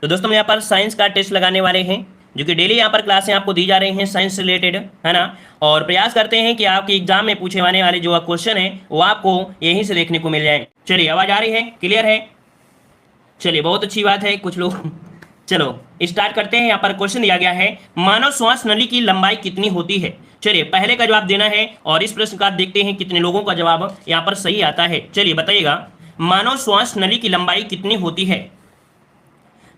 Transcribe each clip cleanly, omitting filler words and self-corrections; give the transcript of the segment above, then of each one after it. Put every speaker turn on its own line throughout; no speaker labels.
तो दोस्तों हम यहाँ पर साइंस का टेस्ट लगाने वाले हैं, जो कि डेली यहाँ पर क्लासें आपको दी जा रही हैं साइंस रिलेटेड, है ना। और प्रयास करते हैं कि आपके एग्जाम में पूछे जाने वाले जो क्वेश्चन है वो आपको यहीं से देखने को मिल जाए। चलिए, आवाज आ रही है, क्लियर है? चलिए, बहुत अच्छी बात है। कुछ लोग चलो स्टार्ट करते हैं। यहाँ पर क्वेश्चन दिया गया है, मानव श्वास नली की लंबाई कितनी होती है? चलिए, पहले का जवाब देना है और इस प्रश्न का देखते हैं कितने लोगों का जवाब यहाँ पर सही आता है। चलिए बताइएगा, मानव श्वास नली की लंबाई कितनी होती है?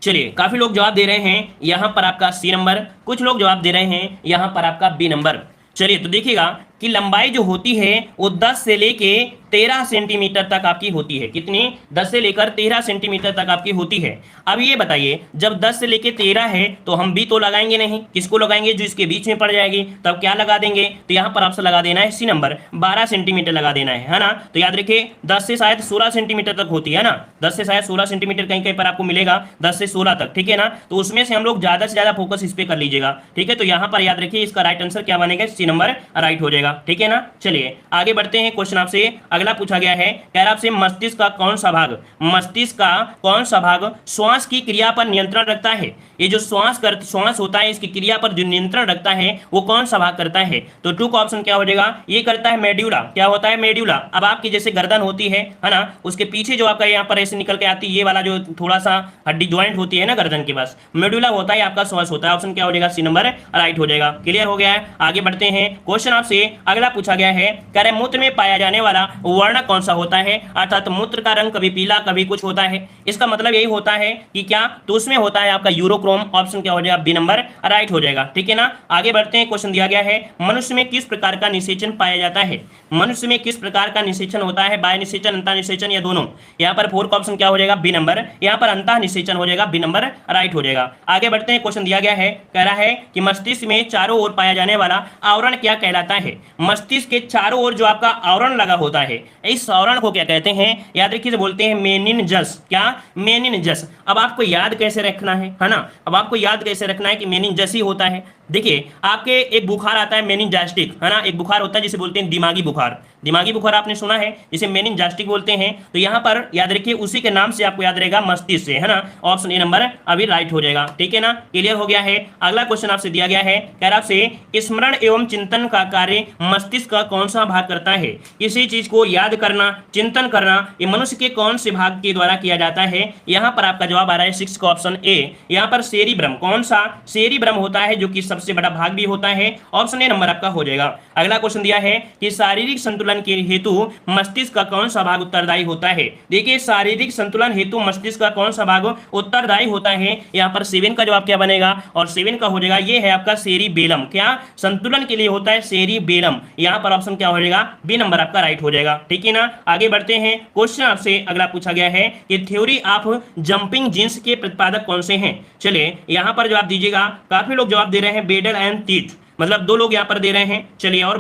चलिए, काफी लोग जवाब दे रहे हैं यहाँ पर आपका सी नंबर, कुछ लोग जवाब दे रहे हैं यहाँ पर आपका बी नंबर। चलिए, तो देखिएगा कि लंबाई जो होती है वो 10 से लेके 13 सेंटीमीटर तक आपकी होती है। कितनी? 10 से लेकर 13 सेंटीमीटर तक आपकी होती है। अब ये बताइए, जब 10 से लेकर 13 है तो हम बी तो लगाएंगे नहीं, किसको लगाएंगे? जो इसके बीच में पड़ जाएगी। तब क्या लगा देंगे? तो यहाँ पर आपसे लगा देना है सी नंबर, 12 सेंटीमीटर लगा देना है ना। तो याद रखिए 10 से शायद 16 सेंटीमीटर तक होती है ना, 10 से शायद 16 सेंटीमीटर कहीं कहीं पर आपको मिलेगा, 10 से 16 तक, ठीक है ना। तो उसमें से हम लोग ज्यादा से ज्यादा फोकस इस पे कर लीजिएगा, ठीक है। तो यहाँ पर याद रखिए इसका राइट आंसर क्या बनेगा? सी नंबर राइट हो जाएगा, ठीक है ना। चलिए आगे बढ़ते हैं। क्वेश्चन आपसे अगला पूछा गया है, कह रहा आपसे मस्तिष्क का कौन सा भाग, मस्तिष्क का कौन सा भाग श्वास की क्रिया पर नियंत्रण रखता है? ये जो श्वास होता है इसकी क्रिया पर जो नियंत्रण रखता है वो कौन सा भाग करता है? तो टू का ऑप्शन क्या हो जाएगा? ये करता है मेड्यूला। क्या होता है? मेड्यूला। अब आपकी जैसे गर्दन होती है ना, उसके पीछे जो आपका यहाँ पर ऐसे निकल के आती है ये वाला जो थोड़ा सा हड्डी ज्वाइंट होती है ना गर्दन के पास, मेड्यूला होता है आपका श्वास होता है। ऑप्शन क्या हो जाएगा? सी नंबर राइट हो जाएगा। क्लियर हो गया है? आगे बढ़ते हैं। क्वेश्चन आपसे अगला पूछा गया है, कह रहे मूत्र में पाया जाने वाला वर्ण कौन सा होता है? अर्थात मूत्र का रंग कभी पीला कभी कुछ होता है। इसका मतलब यही होता है कि क्या? तो उसमें होता है आपका यूरोक्रोम। ऑप्शन क्या हो जाएगा? बी नंबर राइट हो जाएगा, ठीक है ना। आगे बढ़ते हैं। क्वेश्चन दिया गया है, मनुष्य में किस प्रकार का निषेचन पाया जाता है? मनुष्य में किस प्रकार का निषेचन होता है? बाह्य निषेचन, अंतः निषेचन या दोनों? यहाँ पर 4 का ऑप्शन क्या हो जाएगा? B number. यहाँ पर अंतः निषेचन हो जाएगा, बी नंबर राइट हो जाएगा। आगे बढ़ते हैं। क्वेश्चन दिया गया है, कह रहा है कि मस्तिष्क में चारों ओर पाया जाने वाला आवरण क्या कहलाता है? मस्तिष्क के चारों ओर जो आपका आवरण लगा होता है, इस आवरण को क्या कहते हैं? याद रखिए, बोलते हैं मेनिनजस। क्या? मेनिनजस। अब आपको याद कैसे रखना है ना, अब आपको याद कैसे रखना है कि मेनिनजस ही होता है। देखिए, आपके एक बुखार आता है मेनिनजास्टिक, है ना, एक बुखार होता है जिसे बोलते हैं दिमागी बुखार। दिमागी बुखार आपने सुना है, जिसे मेनिनजास्टिक बोलते हैं। तो यहाँ पर याद रखिए उसी के नाम से आपको याद रहेगा, मस्तिष्क से, है ना। ऑप्शन ए नंबर अभी राइट हो जाएगा, ठीक है ना। क्लियर हो गया है? अगला क्वेश्चन आपसे दिया गया है, कह रहा आपसे स्मरण एवं चिंतन का कार्य मस्तिष्क का कौन सा भाग करता है? किसी चीज को याद करना, चिंतन करना, ये मनुष्य के कौन से भाग के द्वारा किया जाता है? यहाँ पर आपका जवाब आ रहा है 6 का ऑप्शन ए। यहाँ पर सेरिब्रम। कौन सा? सेरिब्रम होता है, जो कि सबसे बड़ा भाग भी होता है। ऑप्शन ए नंबर आपका हो जाएगा। अगला क्वेश्चन दिया है कि शारीरिक संतुलन के हेतु मस्तिष्क का कौन सा भाग उत्तरदायी होता है? देखिए, शारीरिक संतुलन हेतु मस्तिष्क का कौन सा भाग उत्तरदायी होता है? यहाँ पर 7 का जवाब क्या बनेगा? और 7 का हो जाएगा, ये है आपका सेरिबेलम। क्या? संतुलन के लिए होता है सेरिबेलम। यहाँ पर ऑप्शन क्या हो जाएगा? बी नंबर आपका राइट हो जाएगा, ठीक है ना। आगे बढ़ते हैं। क्वेश्चन आपसे अगला पूछा गया है कि थ्योरी ऑफ जंपिंग जींस के प्रतिपादक कौन से हैं? चलिए यहाँ पर जवाब दीजिएगा। काफी लोग जवाब दे रहे हैं बेडल एंड टीथ, मतलब 2 लोग यहाँ पर दे रहे हैं। चलिए और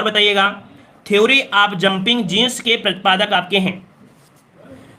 बताइएगा थ्योरी ऑफ जंपिंग जींस के प्रतिपादक आपके हैं।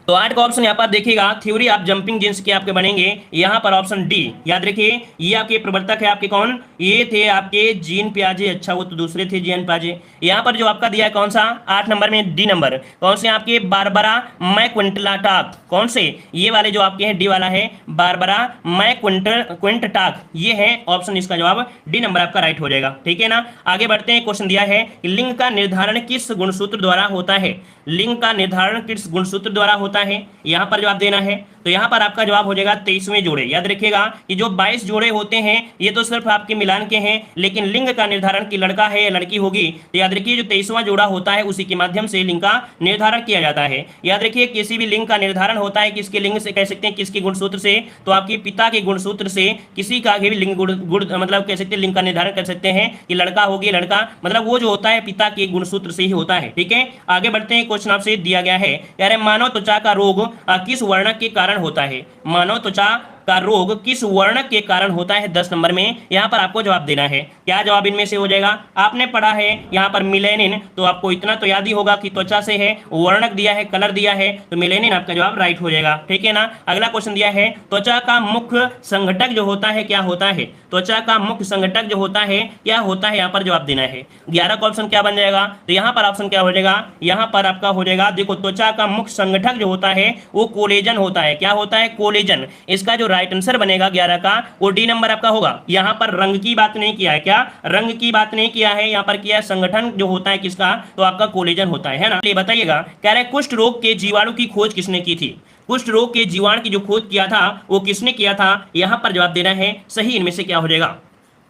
तो 8 का ऑप्शन यहाँ पर देखिएगा, थ्योरी ऑफ जंपिंग जींस के आपके बनेंगे यहाँ पर ऑप्शन डी। याद रखिए, ये आपके प्रवर्तक है आपके कौन? ये थे आपके जीन पियाजे। अच्छा, वो तो दूसरे थे जीन पियाजे। यहाँ पर जो आपका दिया है कौन सा? 8 नंबर में डी नंबर। कौन से आपके? बारबरा मैक्विंटलाटाक। कौन से? ये वाले जो आपके हैं, डी वाला है, बारबरा मैक्विंटलाटाक, ये है ऑप्शन। इसका जवाब डी नंबर आपका राइट हो जाएगा, ठीक है ना। आगे बढ़ते हैं। क्वेश्चन दिया है, लिंग का निर्धारण किस गुणसूत्र द्वारा होता है? लिंग का निर्धारण किस गुणसूत्र द्वारा होता है? यहाँ पर जवाब देना है। तो यहाँ पर आपका जवाब हो जाएगा 23वें जोड़े। याद रखिएगा कि जो 22 जोड़े होते हैं ये तो सिर्फ आपके मिलान के हैं, लेकिन लिंग का निर्धारण की लड़का है या लड़की होगी, तो याद रखिए जो 23वां जोड़ा होता है उसी के माध्यम से लिंग का निर्धारण किया जाता है। याद रखिए, किसी भी लिंग का निर्धारण होता है किसके लिंग से कह सकते हैं, किसके गुणसूत्र से? तो आपके पिता के गुणसूत्र से किसी का भी लिंग गुण मतलब कह सकते हैं, लिंग का निर्धारण कर सकते हैं कि लड़का होगी लड़का, मतलब वो जो होता है पिता के गुणसूत्र से ही होता है, ठीक है। आगे बढ़ते हैं। क्वेश्चन आपसे दिया गया है, कह रहे मानव त्वचा का रोग किस वर्णक के कारण होता है? मानव त्वचा का रोग किस वर्णक के कारण होता है? 10 नंबर में यहाँ पर आपको जवाब देना है। क्या जवाब इनमें से हो जाएगा? आपने पढ़ा है यहाँ पर मिलेनिन, तो आपको इतना तो याद ही होगा कि त्वचा से है, वर्णक दिया है, कलर दिया है, तो मिलेनिन आपका जवाब राइट हो जाएगा, ठीक है ना। अगला क्वेश्चन दिया है, त्वचा का मुख्य संघटक जो होता है क्या होता है? त्वचा का मुख्य संघटक जो होता है क्या होता है? यहाँ पर जवाब देना है। 11 का ऑप्शन क्या बन जाएगा? तो यहाँ पर ऑप्शन क्या हो जाएगा? यहाँ पर आपका हो जाएगा, देखो त्वचा का मुख्य संघटक जो होता है वो कोलेजन होता है। क्या होता है? कोलेजन। इसका जो राइट आंसर बनेगा 11 का वो डी नंबर आपका होगा। यहां पर रंग की बात नहीं किया है, क्या रंग की बात नहीं किया है, यहां पर किया है संगठन जो होता है किसका, तो आपका कोलेजन होता है ना। ये बताइएगा, कह रहा है कुष्ठ रोग के जीवाणु की खोज किसने की थी। कुष्ठ रोग के जीवाणु की जो खोज किया था वो किसने किया था, यहां पर जवाब देना है सही। इनमें से क्या हो जाएगा,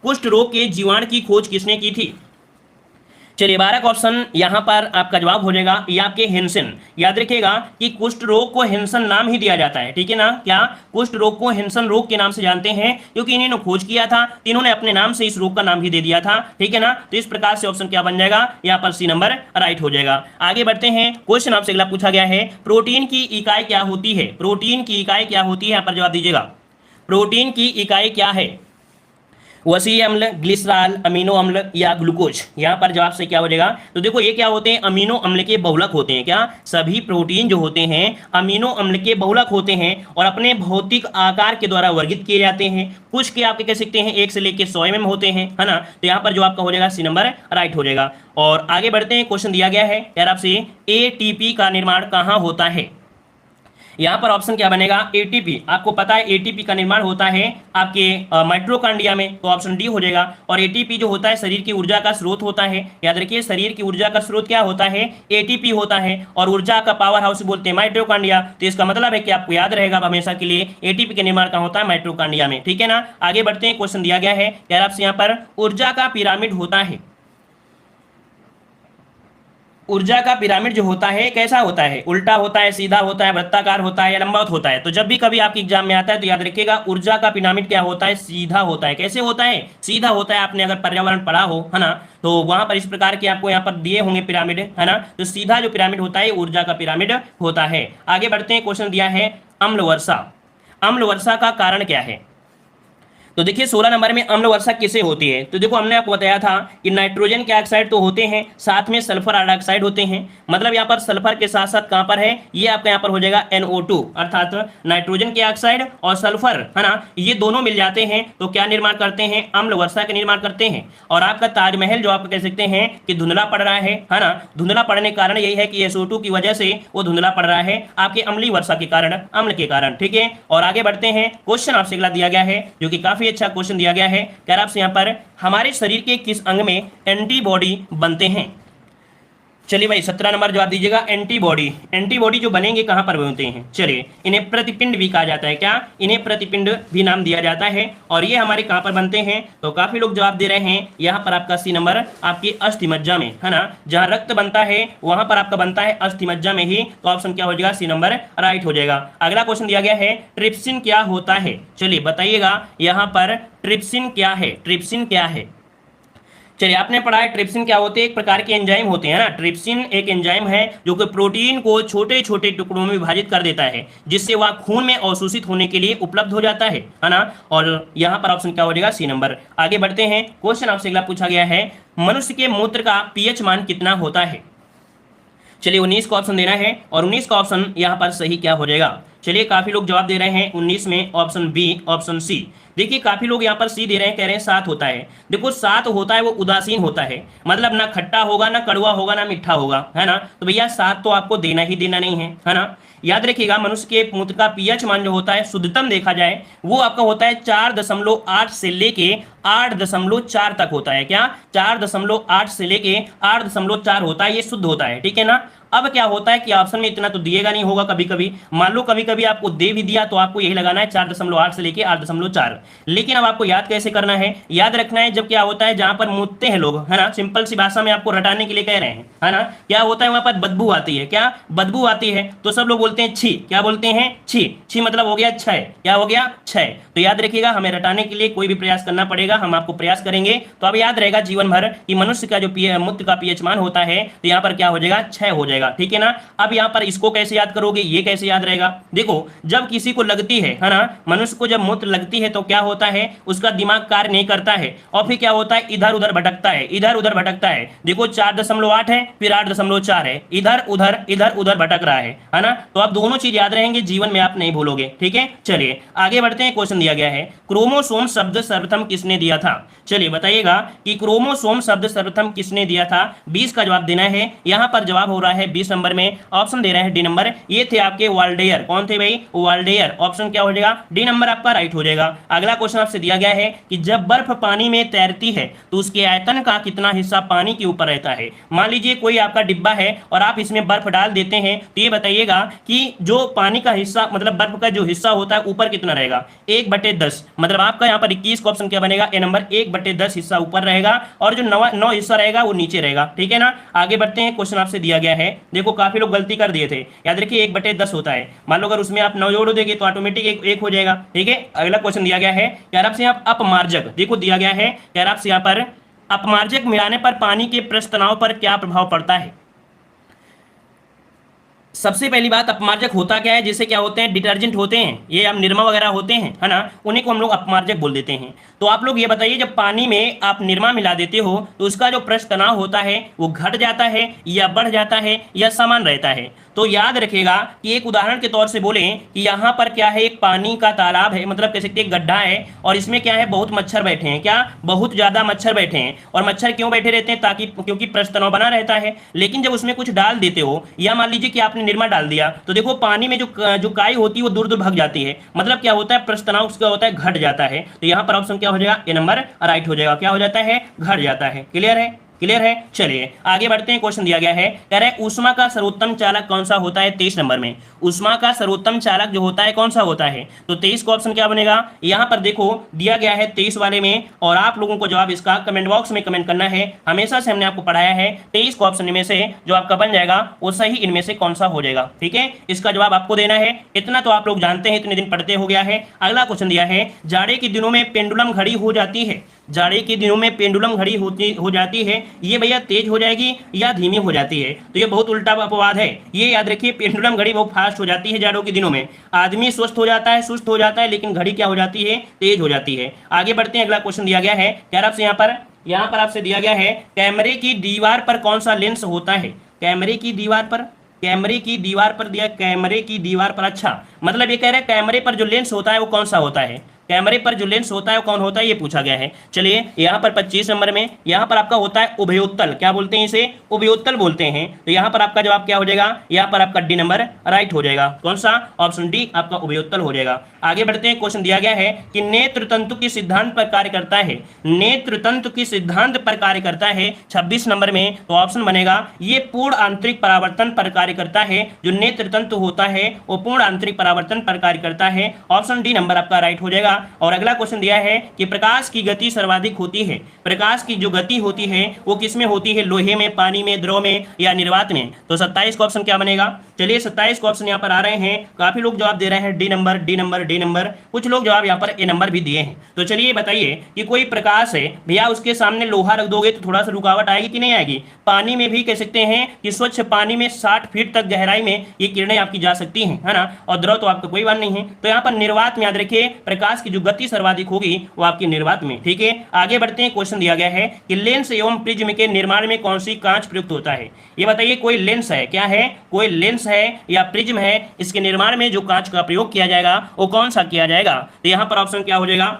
कुष्ठ रोग के जीवाणु की खोज किसने की थी। चलिए 12 का ऑप्शन यहां पर आपका जवाब हो जाएगा ये आपके हेंसन। याद रखिएगा कि कुष्ठ रोग को हेंसन नाम ही दिया जाता है, ठीक है ना। क्या कुष्ठ रोग को हेंसन रोग के नाम से जानते हैं, क्योंकि इन्होंने खोज किया था, इन्होंने अपने नाम से इस रोग का नाम ही दे दिया था, ठीक है ना। तो इस प्रकार से ऑप्शन क्या बन जाएगा, यहाँ पर सी नंबर राइट हो जाएगा। आगे बढ़ते हैं, क्वेश्चन आपसे अगला पूछा गया है, प्रोटीन की इकाई क्या होती है। प्रोटीन की इकाई क्या होती है, यहाँ पर जवाब दीजिएगा। प्रोटीन की इकाई क्या है, वसीय अम्ल, ग्लिसरॉल, अमीनो अम्ल या ग्लूकोज। यहाँ पर जवाब से क्या हो जाएगा, तो देखो ये क्या होते हैं, अमीनो अम्ल के बहुलक होते हैं। क्या सभी प्रोटीन जो होते हैं अमीनो अम्ल के बहुलक होते हैं और अपने भौतिक आकार के द्वारा वर्गित किए जाते हैं। कुछ के आप कह सकते हैं 1 से लेकर 100 mm होते हैं, है ना। तो यहाँ पर जो आपका हो जाएगा सी नंबर राइट हो जाएगा। और आगे बढ़ते हैं, क्वेश्चन दिया गया है यार आपसे, एटीपी का निर्माण कहाँ होता है। यहाँ पर ऑप्शन क्या बनेगा, एटीपी। आपको पता है एटीपी का निर्माण होता है आपके माइटोकॉन्ड्रिया में, तो ऑप्शन डी हो जाएगा। और एटीपी जो होता है शरीर की ऊर्जा का स्रोत होता है। याद रखिए शरीर की ऊर्जा का स्रोत क्या होता है, एटीपी होता है। और ऊर्जा का पावर हाउस बोलते हैं माइटोकॉन्ड्रिया। तो इसका मतलब है कि आपको याद रहेगा हमेशा के लिए एटीपी का निर्माण कहाँ होता है, माइटोकॉन्ड्रिया में, ठीक है ना। आगे बढ़ते हैं, क्वेश्चन दिया गया है यार आपसे यहाँ पर, ऊर्जा का पिरामिड होता है। ऊर्जा का पिरामिड जो होता है कैसा होता है, उल्टा होता है, सीधा होता है, वृत्ताकार होता है या लंबवत होता है। तो जब भी कभी आपके एग्जाम में आता है तो याद रखिएगा ऊर्जा का पिरामिड क्या होता है, सीधा होता है। कैसे होता है, सीधा होता है। आपने अगर पर्यावरण पढ़ा हो, है ना, तो वहां पर इस प्रकार के आपको यहाँ पर दिए होंगे पिरामिड, है ना। तो सीधा जो पिरामिड होता है ऊर्जा का पिरामिड होता है। आगे बढ़ते हैं, क्वेश्चन दिया है अम्ल वर्षा। अम्ल वर्षा का कारण क्या है। तो देखिए 16 नंबर में अम्ल वर्षा किसे होती है। तो देखो हमने आपको बताया था कि नाइट्रोजन के ऑक्साइड तो होते हैं, साथ में सल्फर डाइऑक्साइड होते हैं। मतलब यहाँ पर सल्फर के साथ साथ कहाँ पर है, ये आपका यहाँ पर हो जाएगा NO2, अर्थात नाइट्रोजन के ऑक्साइड और सल्फर, है ना, ये दोनों मिल जाते हैं तो क्या निर्माण करते हैं, अम्ल वर्षा का निर्माण करते हैं। और आपका ताजमहल जो आप कह सकते हैं कि धुंधला पड़ रहा है ना। धुंधला पड़ने के कारण यही है कि SO2 की वजह से वो धुंधला पड़ रहा है आपके अम्लीय वर्षा के कारण, अम्ल के कारण, ठीक है। और आगे बढ़ते हैं, क्वेश्चन आपसे अगला दिया गया है जो कि काफी अच्छा क्वेश्चन दिया गया है। क्या आपसे यहाँ पर, हमारे शरीर के किस अंग में एंटीबॉडी बनते हैं। चलिए भाई 17 नंबर जवाब दीजिएगा। एंटीबॉडी, एंटीबॉडी जो बनेंगे कहां पर बनते हैं, चलिए इन्हें प्रतिपिंड भी कहा जाता है। क्या इन्हें प्रतिपिंड भी नाम दिया जाता है। और ये हमारे कहां पर बनते हैं, तो काफी लोग जवाब दे रहे हैं यहाँ पर आपका सी नंबर आपकी अस्थिमज्जा में, है ना। जहां रक्त बनता है वहां पर आपका बनता है अस्थिमज्जा में ही। तो ऑप्शन क्या हो जाएगा, सी नंबर राइट हो जाएगा। अगला क्वेश्चन दिया गया है, ट्रिप्सिन क्या होता है। चलिए बताइएगा यहाँ पर ट्रिप्सिन क्या है, ट्रिप्सिन क्या है। चलिए आपने पढ़ा है ट्रिप्सिन क्या होते हैं, एक प्रकार के एंजाइम होते हैं ना। ट्रिप्सिन एक एंजाइम है जो कि प्रोटीन को छोटे छोटे टुकड़ों में विभाजित कर देता है, जिससे वह खून में अवशोषित होने के लिए उपलब्ध हो जाता है ना। और यहाँ पर ऑप्शन क्या हो जाएगा, सी नंबर। आगे बढ़ते हैं, क्वेश्चन आपसे अगला पूछा गया है, मनुष्य के मूत्र का पीएच मान कितना होता है। चलिए 19 का ऑप्शन देना है और 19 का ऑप्शन यहाँ पर सही क्या हो जाएगा। चलिए काफी लोग जवाब दे रहे हैं 19 में ऑप्शन बी, ऑप्शन सी। देखिए काफी लोग यहाँ पर सी दे रहे हैं, कह रहे हैं 7 होता है। देखो 7 होता है वो उदासीन होता है, मतलब ना खट्टा होगा, ना कड़वा होगा, ना मीठा होगा, है ना। तो भैया 7 तो आपको देना ही देना नहीं है ना। याद रखिएगा मनुष्य के मूत्र का पीएच मान जो होता है शुद्धतम देखा जाए वो आपका होता है 4.8 से लेके 8.4 तक होता है। क्या 4.8 से लेके 8.4 होता है, ये शुद्ध होता है, ठीक है ना। अब क्या होता है कि ऑप्शन में इतना तो दिएगा नहीं होगा, कभी कभी मान लो कभी कभी आपको दे भी दिया तो आपको यही लगाना है 4.8 से लेके 8.4। लेकिन अब आपको याद कैसे करना है, याद रखना है जब क्या होता है जहां पर मुतते हैं लोग, है ना, सिंपल सी भाषा में आपको रटाने के लिए कह रहे हैं, है ना। क्या होता है वहां पर बदबू आती है, क्या बदबू आती है, तो सब लोग बोलते हैं छी। क्या बोलते हैं, छी। छी मतलब हो गया क्षय, क्या हो गया, क्षय। तो याद रखिएगा हमें रटाने के लिए कोई भी प्रयास करना पड़ेगा, हम आपको प्रयास करेंगे तो अब याद रहेगा जीवन भर कि मनुष्य का जो मूत्र का पीएच मान होता है तो यहाँ पर क्या हो जाएगा, 6 हो जाएगा, ठीक है ना। अब यहाँ पर इसको कैसे याद करोगे, ये कैसे याद रहेगा। देखो जब किसी को लगती है ना, मनुष्य को जब मूत्र लगती है तो क्या होता है, उसका दिमाग कार्य नहीं करता है और फिर क्या होता है, इधर उधर भटकता है, इधर उधर भटकता है। देखो 4.8 है फिर 8.4 है, इधर उधर भटक रहा है ना। तो आप दोनों चीज याद रहेंगे, जीवन में आप नहीं भूलोगे, ठीक है। चलिए आगे बढ़ते हैं, क्वेश्चन दिया गया है, क्रोमोसोम शब्द सर्वप्रथम किसने दिया था। चलिए बताइएगा कि क्रोमोसोम शब्द सर्वप्रथम किसने दिया था। 20 का जवाब देना है। यहां पर जवाब हो रहा है है 20 नंबर में, ऑप्शन दे रहे हैं डी नंबर, ये थे आपके वाल्डेयर। कौन थे भाई? वाल्डेयर। ऑप्शन क्या हो जाएगा? डी नंबर आपका राइट हो जाएगा। अगला क्वेश्चन आपसे दिया गया है कि जब बर्फ पानी में तैरती है तो उसके आयतन का कितना हिस्सा पानी के ऊपर रहता है। मान लीजिए कोई आपका डिब्बा है और आप इसमें बर्फ डाल देते हैं, तो ये बताइएगा कि जो पानी का हिस्सा मतलब बर्फ का जो हिस्सा होता है ऊपर कितना रहेगा? 1/10। मतलब आपका यहाँ पर 21 का ऑप्शन क्या बनेगा? ए नंबर 1/10 हिस्सा ऊपर रहेगा और जो 9 हिस्सा रहेगा वो नीचे रहेगा। ठीक है ना। आगे बढ़ते हैं। क्वेश्चन आपसे दिया गया है, देखो काफी लोग गलती कर दिए थे। याद रखिए 1/10 होता है। मान लो अगर उसमें आप 9 जोड़ देंगे तो ऑटोमेटिक एक हो जाएगा। ठीक है। अगला क्वेश्चन दिया गया है कि आपसे यहाँ अपमार्जक, देखो दिया गया है कि आपसे यहाँ पर अपमार्जक मिलाने पर पानी के पृष्ठ तनाव पर क्या प्रभाव पड़ता है। सबसे पहली बात, अपमार्जक होता क्या है? जैसे क्या होते हैं, डिटर्जेंट होते हैं, ये हम निरमा वगैरह होते हैं, है ना, उन्हीं को हम लोग अपमार्जक बोल देते हैं। तो आप लोग ये बताइए, जब पानी में आप निरमा मिला देते हो तो उसका जो पृष्ठ तनाव होता है वो घट जाता है या बढ़ जाता है या समान रहता है? तो याद रखिएगा कि एक उदाहरण के तौर से बोलें कि यहाँ पर क्या है, एक पानी का तालाब है, मतलब कह सकते एक गड्ढा है, और इसमें क्या है, बहुत मच्छर बैठे हैं। क्या? बहुत ज्यादा मच्छर बैठे हैं। और मच्छर क्यों बैठे रहते हैं? ताकि क्योंकि पृष्ठ तनाव बना रहता है। लेकिन जब उसमें कुछ डाल देते हो, या मान लीजिए कि आपने निरमा डाल दिया, तो देखो पानी में जो काई होती है वो दूर दूर भाग जाती है। मतलब क्या होता है, पृष्ठ तनाव उसका होता है घट जाता है। तो यहाँ पर ऑप्शन क्या हो जाएगा? ए नंबर राइट हो जाएगा। क्या हो जाता है? घट जाता है। क्लियर है? क्लियर है। चलिए आगे बढ़ते हैं। क्वेश्चन दिया गया है, कह रहे हैं ऊष्मा का सर्वोत्तम चालक कौन सा होता है? 23 नंबर में ऊष्मा का सर्वोत्तम चालक जो होता है कौन सा होता है? तो 23 का ऑप्शन क्या बनेगा? यहाँ पर देखो दिया गया है 23 वाले में, और आप लोगों को जवाब इसका कमेंट बॉक्स में कमेंट करना है। हमेशा से हमने आपको पढ़ाया है 23 का ऑप्शन में से जो आपका बन जाएगा वो सही इनमें से कौन सा हो जाएगा। ठीक है, इसका जवाब आपको देना है। इतना तो आप लोग जानते हैं, इतने दिन पढ़ते हो गया है। अगला क्वेश्चन दिया है, जाड़े के दिनों में पेंडुलम घड़ी हो जाती है। जाड़े के दिनों में पेंडुलम घड़ी हो जाती है, ये भैया तेज हो जाएगी या धीमी हो जाती है? तो ये बहुत उल्टा अपवाद है। ये याद रखिए, पेंडुलम घड़ी बहुत फास्ट हो जाती है जाड़ों के दिनों में। आदमी स्वस्थ हो जाता है, सुस्त हो जाता है, लेकिन घड़ी क्या हो जाती है? तेज हो जाती है। आगे बढ़ते हैं। अगला क्वेश्चन दिया गया है, क्या आपसे यहाँ पर आपसे दिया गया है, कैमरे की दीवार पर कौन सा लेंस होता है? कैमरे की दीवार पर, कैमरे की दीवार पर दिया, कैमरे की दीवार पर। अच्छा, मतलब ये कह रहे हैं कैमरे पर जो लेंस होता है वो कौन सा होता है? कैमरे पर जो लेंस होता है वो कौन होता है, ये पूछा गया है। चलिए यहाँ पर 25 नंबर में यहाँ पर आपका होता है उभयोत्तल। क्या बोलते हैं इसे? उभयोत्तल बोलते हैं। तो यहाँ पर आपका जवाब क्या हो जाएगा? यहाँ पर आपका डी नंबर राइट हो जाएगा। कौन सा? ऑप्शन डी आपका उभयोत्तल हो जाएगा। आगे बढ़ते हैं। क्वेश्चन दिया गया है कि नेत्र तंतु किस सिद्धांत पर कार्य करता है? नेत्र तंतु किस सिद्धांत पर कार्य करता है 26 नंबर में? तो ऑप्शन बनेगा ये पूर्ण आंतरिक परावर्तन पर कार्य करता है। जो नेत्र तंतु होता है वो पूर्ण आंतरिक परावर्तन पर कार्य करता है। ऑप्शन डी नंबर आपका राइट हो जाएगा। और अगला क्वेश्चन दिया है कि प्रकाश की गति सर्वाधिक होती है। प्रकाश की जो गति होती है वो किसमें होती है? लोहे में, पानी में, द्रव में या निर्वात में? तो 27 का ऑप्शन क्या बनेगा? चलिए 27 का ऑप्शन यहाँ पर आ रहे हैं। काफी लोग जवाब दे रहे हैं D number, D number, D number. कुछ लोग जवाब यहाँ पर ए नंबर भी दिए हैं। तो चलिए बताइए कि कोई प्रकाश है भैया, उसके सामने लोहा रख दोगे तो थोड़ा सा रुकावट आएगी कि नहीं आएगी? पानी में भी कह सकते हैं कि स्वच्छ पानी में 60 फीट तक गहराई में ये किरणें आपकी जा सकती हैं, है ना। और द्रव तो आपका कोई बात नहीं है। तो यहाँ पर निर्वात में याद रखिए प्रकाश की जो गति सर्वाधिक होगी वो आपकी निर्वात में। ठीक है, आगे बढ़ते हैं। क्वेश्चन दिया गया है कि लेंस एवं प्रिज्म के निर्माण में कौन सी कांच प्रयुक्त होता है? ये बताइए, कोई लेंस है, क्या है, कोई लेंस है या प्रिज्म है, इसके निर्माण में जो कांच का प्रयोग किया जाएगा वो कौन सा किया जाएगा? तो यहाँ पर ऑप्शन क्या हो जाएगा?